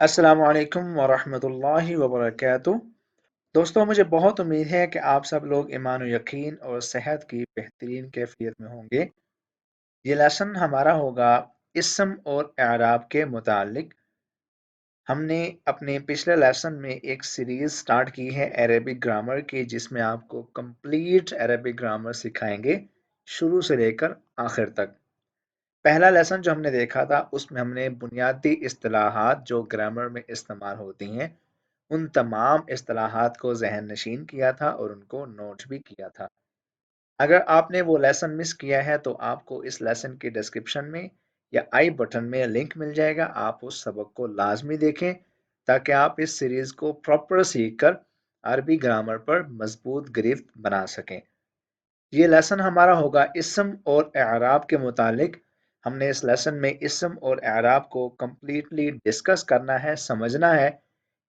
अस्सलाम वालेकुम वरहमतुल्लाहि वबरकातुह। दोस्तों, मुझे बहुत उम्मीद है कि आप सब लोग ईमान और यकीन और सेहत की बेहतरीन कैफियत में होंगे। ये लेसन हमारा होगा इस्म और एराब के मुतालिक। हमने अपने पिछले लेसन में एक सीरीज स्टार्ट की है अरेबिक ग्रामर की, जिसमें आपको कंप्लीट अरेबिक ग्रामर सिखाएंगे शुरू से लेकर आखिर तक। पहला लेसन जो हमने देखा था उसमें हमने बुनियादी इस्तिलाहात जो ग्रामर में इस्तेमाल होती हैं उन तमाम इस्तिलाहात को ज़हन नशीन किया था और उनको नोट भी किया था। अगर आपने वो लेसन मिस किया है तो आपको इस लेसन के डिस्क्रिप्शन में या आई बटन में लिंक मिल जाएगा। आप उस सबक को लाजमी देखें ताकि आप इस सीरीज को प्रॉपर सीख कर अरबी ग्रामर पर मजबूत गिरफ्त बना सकें। ये लेसन हमारा होगा इस्म और एराब के मुतालिक। हमने इस लेसन में इस्म और एराब को कम्प्लीटली डिस्कस करना है, समझना है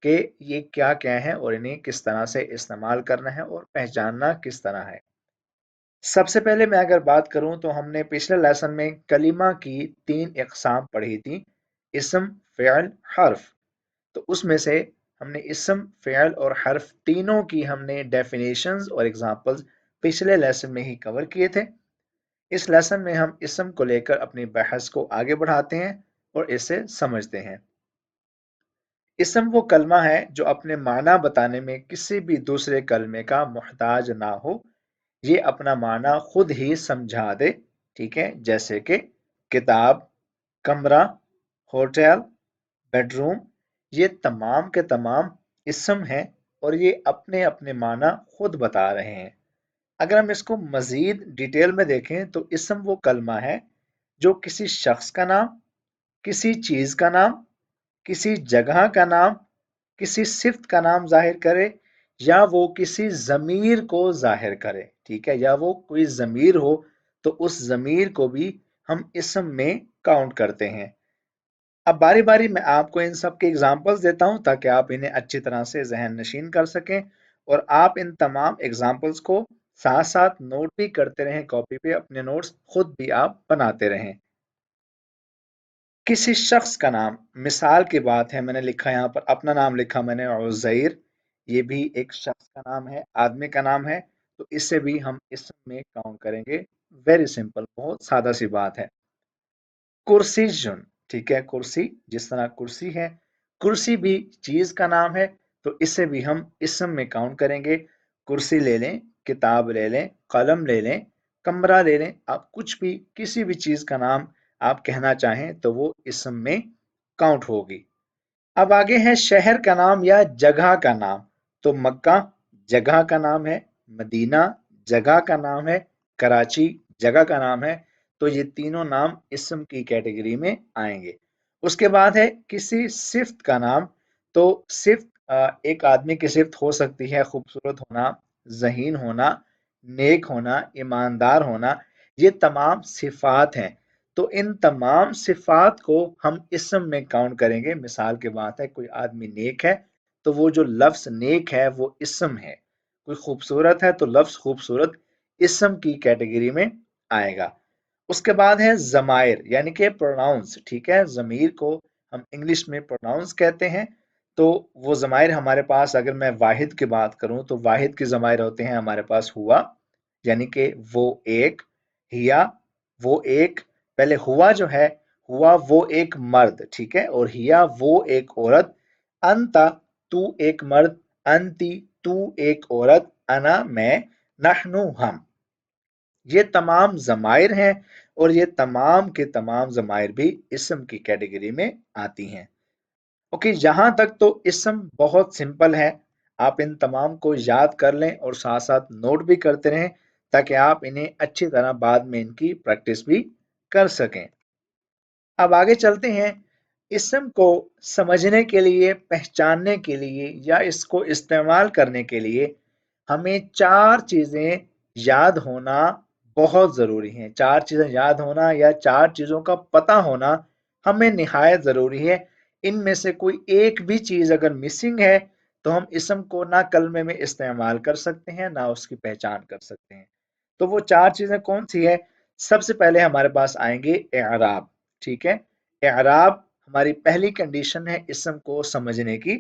कि ये क्या क्या है और इन्हें किस तरह से इस्तेमाल करना है और पहचानना किस तरह है। सबसे पहले मैं अगर बात करूं तो हमने पिछले लेसन में कलिमा की 3 इकसाम पढ़ी थी, इस्म, फ़िअल, हर्फ। तो उसमें से हमने इस्म, फ़िअल और हर्फ तीनों की हमने डेफिनेशंस और एग्जांपल्स पिछले लेसन में ही कवर किए थे। इस लेसन में हम इस्म को लेकर अपनी बहस को आगे बढ़ाते हैं और इसे समझते हैं। इस्म वो कलमा है जो अपने माना बताने में किसी भी दूसरे कलमे का मोहताज ना हो, ये अपना माना खुद ही समझा दे। ठीक है, जैसे कि किताब, कमरा, होटल, बेडरूम, ये तमाम के तमाम इस्म हैं और ये अपने अपने माना खुद बता रहे हैं। अगर हम इसको मजीद डिटेल में देखें तो इस्म वो कलमा है जो किसी शख्स का नाम, किसी चीज का नाम, किसी जगह का नाम, किसी सिफ्त का नाम जाहिर करे या वो किसी ज़मीर को जाहिर करे। ठीक है, या वो कोई ज़मीर हो तो उस ज़मीर को भी हम इस्म में काउंट करते हैं। अब बारी बारी मैं आपको इन सब के एग्जाम्पल्स देता हूं ताकि आप इन्हें अच्छी तरह से जहन नशीन कर सकें और आप इन तमाम एग्जाम्पल्स को साथ साथ नोट भी करते रहें, कॉपी पे अपने नोट्स खुद भी आप बनाते रहें। किसी शख्स का नाम, मिसाल की बात है, मैंने लिखा यहाँ पर अपना नाम लिखा मैंने उज़ैर, ये भी एक शख्स का नाम है, आदमी का नाम है, तो इससे भी हम इसम में काउंट करेंगे। वेरी सिंपल, बहुत सादा सी बात है। कुर्सी जुन, ठीक है, कुर्सी जिस तरह कुर्सी है, कुर्सी भी चीज का नाम है, तो इसे भी हम इसम में काउंट करेंगे। कुर्सी ले लें, किताब ले लें, कलम ले लें, कमरा ले लें, आप कुछ भी किसी भी चीज का नाम आप कहना चाहें तो वो इसम में काउंट होगी। अब आगे है शहर का नाम या जगह का नाम। तो मक्का जगह का नाम है, मदीना जगह का नाम है, कराची जगह का नाम है। तो ये तीनों नाम इस्म की कैटेगरी में आएंगे। उसके बाद है किसी सिफ्त का नाम। तो सिफ्त एक आदमी की सिफ्त हो सकती है खूबसूरत होना, ज़हीन होना, नेक होना, ईमानदार होना, ये तमाम सिफात हैं। तो इन तमाम सिफात को हम इस्म में काउंट करेंगे। मिसाल की बात है, कोई आदमी नेक है तो वो जो लफ्ज नेक है वो इस्म है। कोई खूबसूरत है तो लफ्ज खूबसूरत इस्म की कैटेगरी में आएगा। उसके बाद है जमायर यानी कि प्रोनाउंस। ठीक है, जमीर को हम इंग्लिश में प्रोनाउंस कहते हैं। तो वो जमायर हमारे पास, अगर मैं वाहिद की बात करूं तो वाहिद के जमायर होते हैं हमारे पास हुआ यानी कि वो एक, हिया वो एक, पहले हुआ जो है, हुआ वो एक मर्द, ठीक है, और हिया वो एक औरत, अंता तू एक मर्द, अंती तू एक औरत, अना मैं, नहनु हम। ये तमाम ज़माइर हैं और ये तमाम के तमाम ज़माइर भी इस्म की कैटेगरी में आती हैं। ओके, यहाँ तक तो इस्म बहुत सिंपल है। आप इन तमाम को याद कर लें और साथ साथ नोट भी करते रहें ताकि आप इन्हें अच्छी तरह बाद में इनकी प्रैक्टिस भी कर सकें। अब आगे चलते हैं। इस्म को समझने के लिए, पहचानने के लिए या इसको इस्तेमाल करने के लिए हमें 4 चीज़ें याद होना बहुत ज़रूरी हैं। 4 चीज़ें याद होना या 4 चीज़ों का पता होना हमें निहायत ज़रूरी है। इनमें से कोई एक भी चीज़ अगर मिसिंग है तो हम इस्म को ना कलमे में इस्तेमाल कर सकते हैं ना उसकी पहचान कर सकते हैं। तो वो 4 चीज़ें कौन सी है? सबसे पहले हमारे पास आएंगे एराब। ठीक है, एराब हमारी पहली कंडीशन है इसम को समझने की।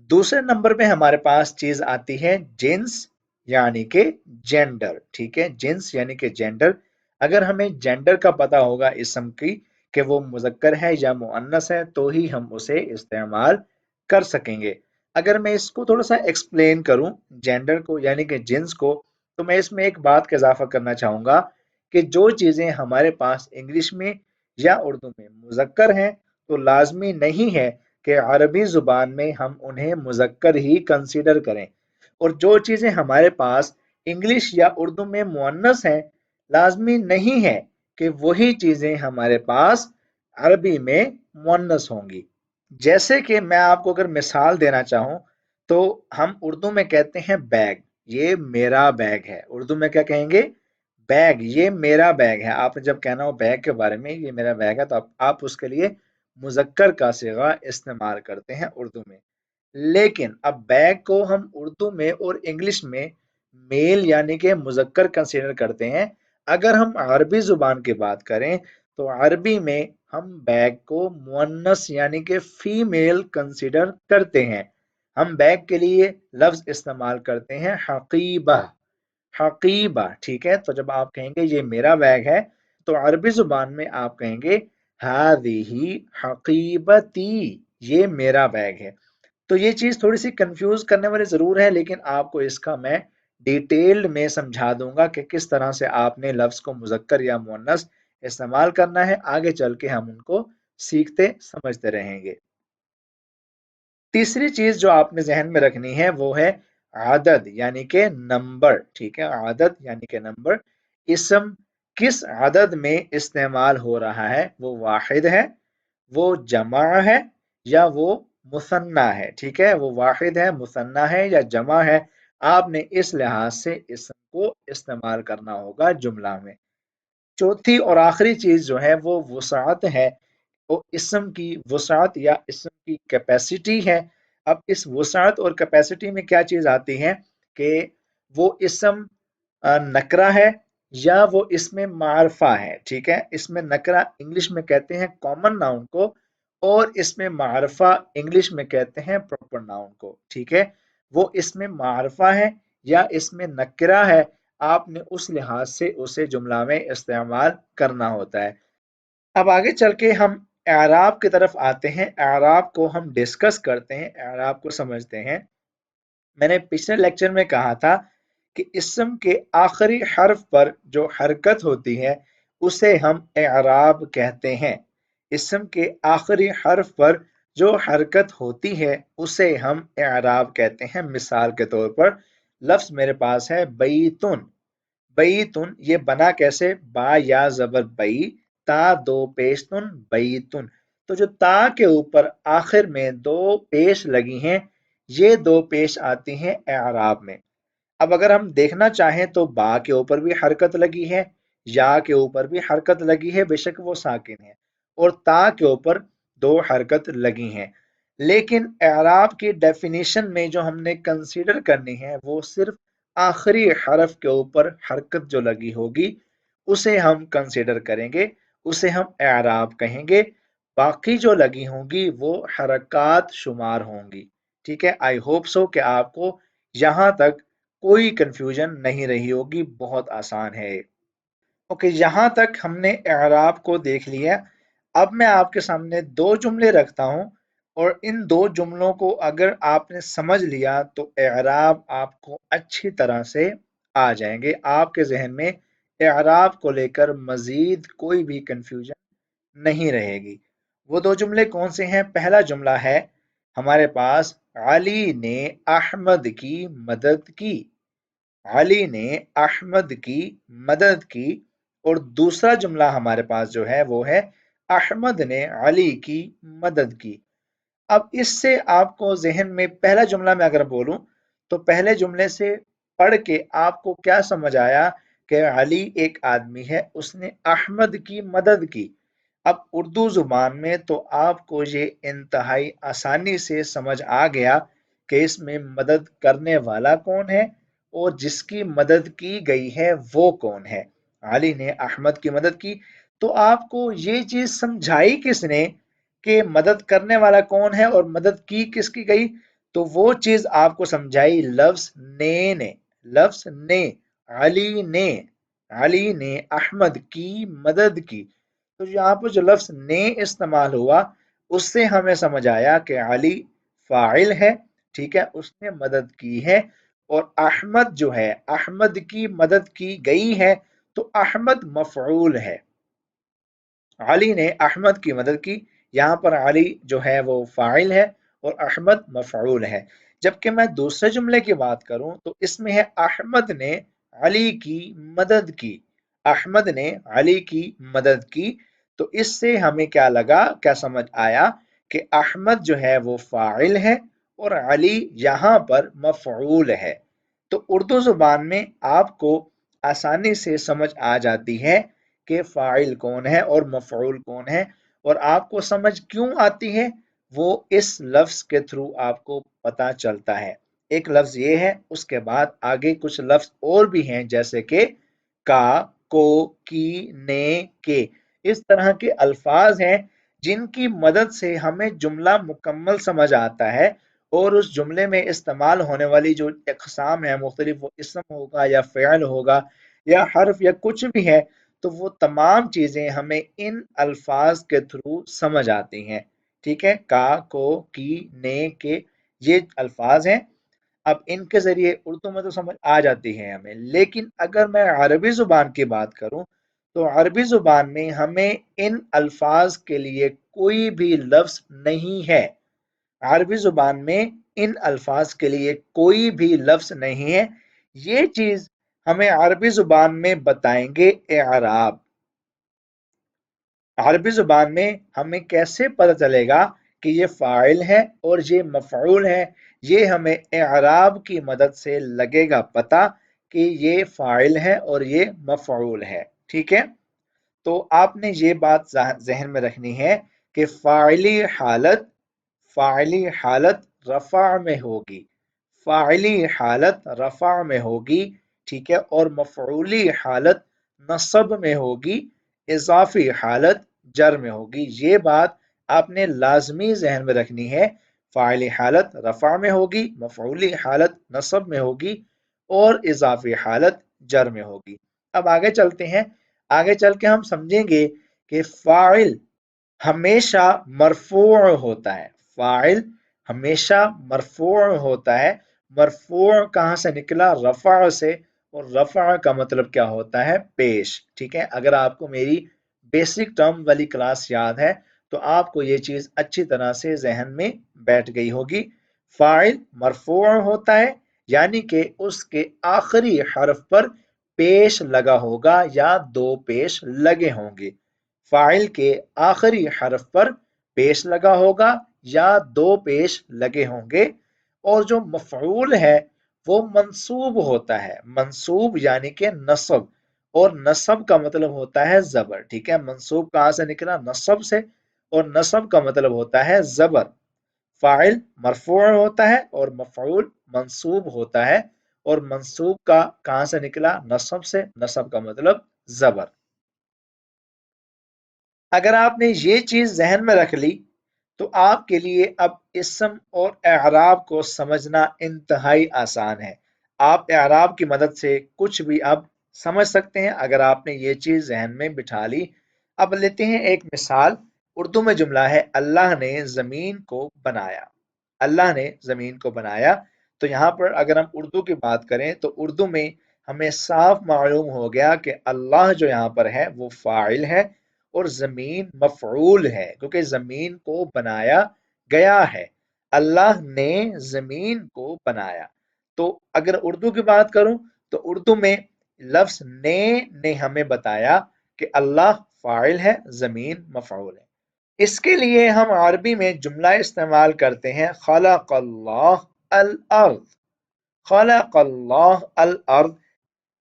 दूसरे नंबर पे हमारे पास चीज आती है जिन्स यानी कि जेंडर। ठीक है, जिन्स यानी कि जेंडर। अगर हमें जेंडर का पता होगा इसम की कि वो मुजक्कर है या मुअन्नस है तो ही हम उसे इस्तेमाल कर सकेंगे। अगर मैं इसको थोड़ा सा एक्सप्लेन करूं जेंडर को यानी कि जिन्स को, तो मैं इसमें एक बात का इजाफा करना चाहूंगा कि जो चीजें हमारे पास इंग्लिश में या उर्दू में मुजक्कर हैं तो लाजमी नहीं है कि अरबी जुबान में हम उन्हें मुजक्कर ही कंसीडर करें, और जो चीजें हमारे पास इंग्लिश या उर्दू में मुअन्नस हैं लाजमी नहीं है कि वही चीजें हमारे पास अरबी में मुअन्नस होंगी। जैसे कि मैं आपको अगर मिसाल देना चाहूं तो हम उर्दू में कहते हैं बैग, ये मेरा बैग है। उर्दू में क्या कहेंगे? बैग, ये मेरा बैग है। आपने जब कहना हो बैग के बारे में ये मेरा बैग है तो आप उसके लिए मुजक्कर का सिगा इस्तेमाल करते हैं उर्दू में। लेकिन अब बैग को हम उर्दू में और इंग्लिश में मेल यानी कि मुजक्कर कंसीडर करते हैं। अगर हम अरबी जुबान की बात करें तो अरबी में हम बैग को मुअन्नस यानी कि फीमेल कंसीडर करते हैं। हम बैग के लिए लफ्ज इस्तेमाल करते हैं हकीबा। हकीबा, ठीक है। तो जब आप कहेंगे ये मेरा बैग है तो अरबी जुबान में आप कहेंगे हादिही हकीबती, ये मेरा बैग है। तो ये चीज थोड़ी सी कंफ्यूज करने वाली जरूर है, लेकिन आपको इसका मैं डिटेल्ड में समझा दूंगा कि किस तरह से आपने लफ्ज को मुजक्कर या मुअन्नस इस्तेमाल करना है। आगे चल के हम उनको सीखते समझते रहेंगे। तीसरी चीज जो आपने जहन में रखनी है वो है आदद यानी कि नंबर। ठीक है, आदद यानी कि नंबर। इसम किस आदद में इस्तेमाल हो रहा है, वो वाहिद है, वो जमा है, या वो मुसन्ना है। ठीक है, वो वाहिद है, मुसन्ना है या जमा है। आपने इस लिहाज से इसम को इस्तेमाल करना होगा जुमला में। चौथी और आखिरी चीज जो है वो वसाअत है। वो इसम की वसाअत या इसम की कैपेसिटी है। अब इस वसाअत और कैपेसिटी में क्या चीज आती है कि वो इसम नकरा है या वो इसमें मारफा है। ठीक है, इसमें नकरा इंग्लिश में कहते हैं कॉमन नाउन को, और इसमें मारफा इंग्लिश में कहते हैं प्रॉपर नाउन को। ठीक है, वो इसमें मारफा है या इसमें नकरा है, आपने उस लिहाज से उसे जुमला में इस्तेमाल करना होता है। अब आगे चल के हम एराब की तरफ आते हैं। एराब को हम डिस्कस करते हैं, एराब को समझते हैं। मैंने पिछले लेक्चर में कहा था कि इसम के आखिरी हर्फ पर जो हरकत होती है उसे हम एराब कहते हैं। इसम के आखिरी हर्फ पर जो हरकत होती है उसे हम एराब कहते हैं। मिसाल के तौर पर लफ्ज मेरे पास है बैतुन। बैतुन ये बना कैसे? बा या जबर बई, ता दो पेश तुन, बैतुन। तो जो ता के ऊपर आखिर में दो पेश लगी हैं, ये दो पेश आती हैं एराब में। अब अगर हम देखना चाहें तो बा के ऊपर भी हरकत लगी है, या के ऊपर भी हरकत लगी है, बेशक वो साकिन है, और ता के ऊपर दो हरकत लगी हैं। लेकिन एराब की डेफिनेशन में जो हमने कंसीडर करनी है वो सिर्फ आखिरी हरफ के ऊपर हरकत जो लगी होगी उसे हम कंसीडर करेंगे, उसे हम एराब कहेंगे। बाकी जो लगी होंगी वो हरकत शुमार होंगी। ठीक है, आई होप सो कि आपको यहां तक कोई कंफ्यूजन नहीं रही होगी, बहुत आसान है। ओके, यहां तक हमने एराब को देख लिया। अब मैं आपके सामने दो जुमले रखता हूं, और इन दो जुमलों को अगर आपने समझ लिया तो एराब आपको अच्छी तरह से आ जाएंगे। आपके जहन में एराब को लेकर मजीद कोई भी कंफ्यूजन नहीं रहेगी। वो दो जुमले कौन से हैं? पहला जुमला है हमारे पास, अली ने अहमद की मदद की। अली ने अहमद की मदद की। और दूसरा जुमला हमारे पास जो है वो है, अहमद ने अली की मदद की। अब इससे आपको जहन में पहला जुमला मैं अगर बोलूं तो पहले जुमले से पढ़ के आपको क्या समझ आया कि अली एक आदमी है, उसने अहमद की मदद की। अब उर्दू जुबान में तो आपको ये इंतहाई आसानी से समझ आ गया कि इसमें मदद करने वाला कौन है और जिसकी मदद की गई है वो कौन है। अली ने अहमद की मदद की। तो आपको ये चीज समझाई किसने کہ مدد کرنے والا کون ہے اور مدد کی کس کی گئی، تو وہ چیز آپ کو سمجھائی لفظ نے، لفظ نے، علی نے، علی نے احمد کی مدد کی. تو یہاں پر جو لفظ نے استعمال ہوا اس سے ہمیں سمجھ آیا کہ علی فاعل ہے، ٹھیک ہے، اس نے مدد کی ہے، اور احمد جو ہے احمد کی مدد کی گئی ہے، تو احمد مفعول ہے. علی نے احمد کی مدد کی، یہاں پر علی جو ہے وہ فاعل ہے اور احمد مفعول ہے. جبکہ میں دوسرے جملے کی بات کروں تو اس میں ہے احمد نے علی کی مدد کی، احمد نے علی کی مدد کی. تو اس سے ہمیں کیا لگا، کیا سمجھ آیا کہ احمد جو ہے وہ فاعل ہے اور علی یہاں پر مفعول ہے. تو اردو زبان میں آپ کو آسانی سے سمجھ آ جاتی ہے کہ فاعل کون ہے اور مفعول کون ہے، اور آپ کو سمجھ کیوں آتی ہے وہ اس لفظ کے تھرو آپ کو پتا چلتا ہے. ایک لفظ یہ ہے، اس کے بعد آگے کچھ لفظ اور بھی ہیں جیسے کہ کا، کو، کی، نے، کے. اس طرح کے الفاظ ہیں جن کی مدد سے ہمیں جملہ مکمل سمجھ آتا ہے، اور اس جملے میں استعمال ہونے والی جو اقسام ہیں مختلف، وہ اسم ہوگا یا فعل ہوگا یا حرف یا کچھ بھی ہے، تو وہ تمام چیزیں ہمیں ان الفاظ کے تھرو سمجھ آتی ہیں. ٹھیک ہے، کا، کو، کی، نے، کے، یہ الفاظ ہیں. اب ان کے ذریعے اردو میں تو سمجھ آ جاتی ہے ہمیں، لیکن اگر میں عربی زبان کی بات کروں تو عربی زبان میں ہمیں ان الفاظ کے لیے کوئی بھی لفظ نہیں ہے. عربی زبان میں ان الفاظ کے لیے کوئی بھی لفظ نہیں ہے. یہ چیز ہمیں عربی زبان میں بتائیں گے اعراب. عربی زبان میں ہمیں کیسے پتہ چلے گا کہ یہ فاعل ہے اور یہ مفعول ہے، یہ ہمیں اعراب کی مدد سے لگے گا پتہ کہ یہ فاعل ہے اور یہ مفعول ہے. ٹھیک ہے، تو آپ نے یہ بات ذہن میں رکھنی ہے کہ فاعلی حالت رفع میں ہوگی، فاعلی حالت رفع میں ہوگی، ٹھیک ہے، اور مفعولی حالت نصب میں ہوگی، اضافی حالت جر میں ہوگی. یہ بات آپ نے لازمی ذہن میں رکھنی ہے. فاعلی حالت رفع میں ہوگی، مفعولی حالت نصب میں ہوگی، اور اضافی حالت جر میں ہوگی. اب آگے چلتے ہیں، آگے چل کے ہم سمجھیں گے کہ فاعل ہمیشہ مرفوع ہوتا ہے. فاعل ہمیشہ مرفوع ہوتا ہے. مرفوع کہاں سے نکلا؟ رفع سے، اور رفع کا مطلب کیا ہوتا ہے؟ پیش. ٹھیک ہے، اگر آپ کو میری بیسک ٹرم والی کلاس یاد ہے تو آپ کو یہ چیز اچھی طرح سے ذہن میں بیٹھ گئی ہوگی. فاعل مرفوع ہوتا ہے یعنی کہ اس کے آخری حرف پر پیش لگا ہوگا یا دو پیش لگے ہوں گے. فاعل کے آخری حرف پر پیش لگا ہوگا یا دو پیش لگے ہوں گے. اور جو مفعول ہے وہ منصوب ہوتا ہے. منصوب یعنی کہ نصب، اور نصب کا مطلب ہوتا ہے زبر. ٹھیک ہے، منصوب کہاں سے نکلا؟ نصب سے، اور نصب کا مطلب ہوتا ہے زبر. فاعل مرفوع ہوتا ہے اور مفعول منصوب ہوتا ہے، اور منصوب کا کہاں سے نکلا؟ نصب سے، نصب کا مطلب زبر. اگر آپ نے یہ چیز ذہن میں رکھ لی تو آپ کے لیے اب اسم اور اعراب کو سمجھنا انتہائی آسان ہے. آپ اعراب کی مدد سے کچھ بھی اب سمجھ سکتے ہیں اگر آپ نے یہ چیز ذہن میں بٹھا لی. اب لیتے ہیں ایک مثال. اردو میں جملہ ہے اللہ نے زمین کو بنایا. اللہ نے زمین کو بنایا. تو یہاں پر اگر ہم اردو کی بات کریں تو اردو میں ہمیں صاف معلوم ہو گیا کہ اللہ جو یہاں پر ہے وہ فاعل ہے اور زمین مفعول ہے، کیونکہ زمین کو بنایا گیا ہے. اللہ نے زمین کو بنایا. تو اگر اردو کی بات کروں تو اردو میں لفظ نے ہمیں بتایا کہ اللہ فاعل ہے، زمین مفعول ہے. اس کے لیے ہم عربی میں جملہ استعمال کرتے ہیں خلق اللہ الارض. خلق اللہ الارض.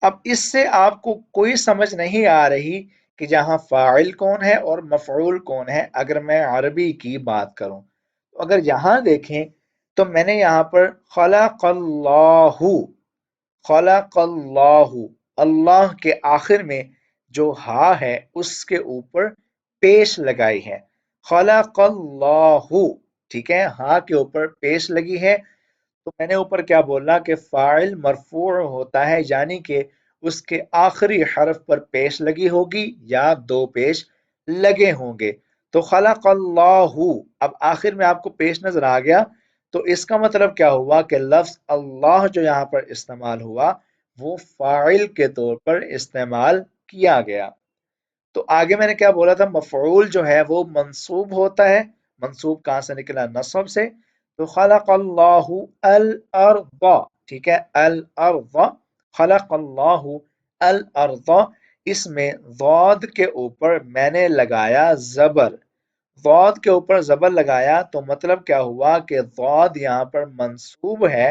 اب اس سے آپ کو کوئی سمجھ نہیں آ رہی کہ جہاں فاعل کون ہے اور مفعول کون ہے اگر میں عربی کی بات کروں. تو اگر یہاں دیکھیں تو میں نے یہاں پر خلق اللہ، خلق اللہ، اللہ کے آخر میں جو ہا ہے اس کے اوپر پیش لگائی ہے. خلق اللہ، ٹھیک ہے، ہاں کے اوپر پیش لگی ہے، تو میں نے اوپر کیا بولا کہ فاعل مرفوع ہوتا ہے، یعنی کہ اس کے آخری حرف پر پیش لگی ہوگی یا دو پیش لگے ہوں گے۔ تو خلق اللہ، اب آخر میں آپ کو پیش نظر آ گیا، تو اس کا مطلب کیا ہوا کہ لفظ اللہ جو یہاں پر استعمال ہوا وہ فاعل کے طور پر استعمال کیا گیا۔ تو آگے میں نے کیا بولا تھا، مفعول جو ہے وہ منصوب ہوتا ہے، منصوب کہاں سے نکلا، نصب سے، تو خلق اللہ الارض، ٹھیک ہے، الارض، خلق اللہ الارض، اس میں ضاد کے اوپر میں نے لگایا زبر، ضاد کے اوپر زبر لگایا تو مطلب کیا ہوا کہ ضاد یہاں پر منصوب ہے،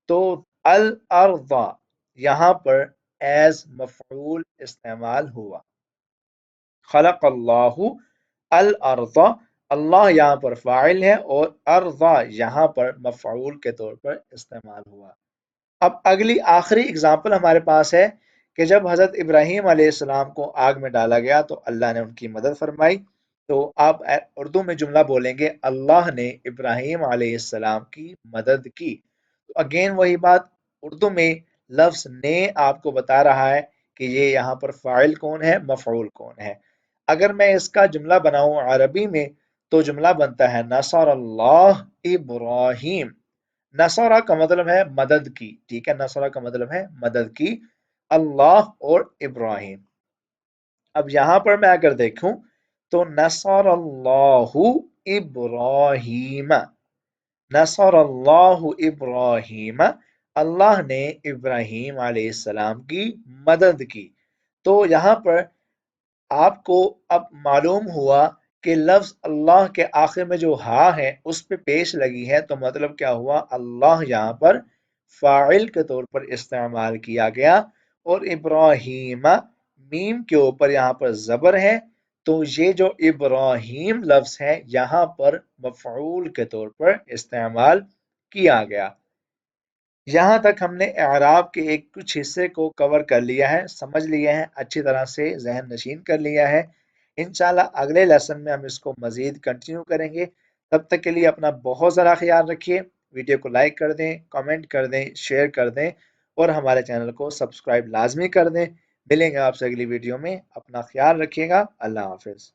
تو الارض یہاں پر ایز مفعول استعمال ہوا، خلق اللہ الارض، اللہ یہاں پر فاعل ہے اور ارض یہاں پر مفعول کے طور پر استعمال ہوا۔ اب اگلی آخری اگزامپل ہمارے پاس ہے کہ جب حضرت ابراہیم علیہ السلام کو آگ میں ڈالا گیا تو اللہ نے ان کی مدد فرمائی، تو آپ اردو میں جملہ بولیں گے اللہ نے ابراہیم علیہ السلام کی مدد کی، تو اگین وہی بات، اردو میں لفظ نے آپ کو بتا رہا ہے کہ یہ یہاں پر فاعل کون ہے، مفعول کون ہے۔ اگر میں اس کا جملہ بناؤں عربی میں تو جملہ بنتا ہے نصر اللہ ابراہیم، نصرہ کا مطلب ہے مدد کی، ٹھیک ہے، نصرہ کا مطلب ہے مدد کی، اللہ اور ابراہیم۔ اب یہاں پر میں اگر دیکھوں تو نصر اللہ ابراہیم، نصر اللہ ابراہیم، اللہ نے ابراہیم علیہ السلام کی مدد کی، تو یہاں پر آپ کو اب معلوم ہوا کہ لفظ اللہ کے آخر میں جو ہاں ہے اس پہ پیش لگی ہے، تو مطلب کیا ہوا، اللہ یہاں پر فاعل کے طور پر استعمال کیا گیا، اور ابراہیم میم کے اوپر یہاں پر زبر ہے، تو یہ جو ابراہیم لفظ ہے یہاں پر مفعول کے طور پر استعمال کیا گیا۔ یہاں تک ہم نے اعراب کے ایک کچھ حصے کو کور کر لیا ہے، سمجھ لیا ہے، اچھی طرح سے ذہن نشین کر لیا ہے۔ انشاءاللہ اگلے لیسن میں ہم اس کو مزید کنٹینیو کریں گے، تب تک کے لیے اپنا بہت ذرا خیال رکھیے، ویڈیو کو لائک کر دیں، کمنٹ کر دیں، شیئر کر دیں، اور ہمارے چینل کو سبسکرائب لازمی کر دیں۔ ملیں گے آپ سے اگلی ویڈیو میں، اپنا خیال رکھیے گا، اللہ حافظ۔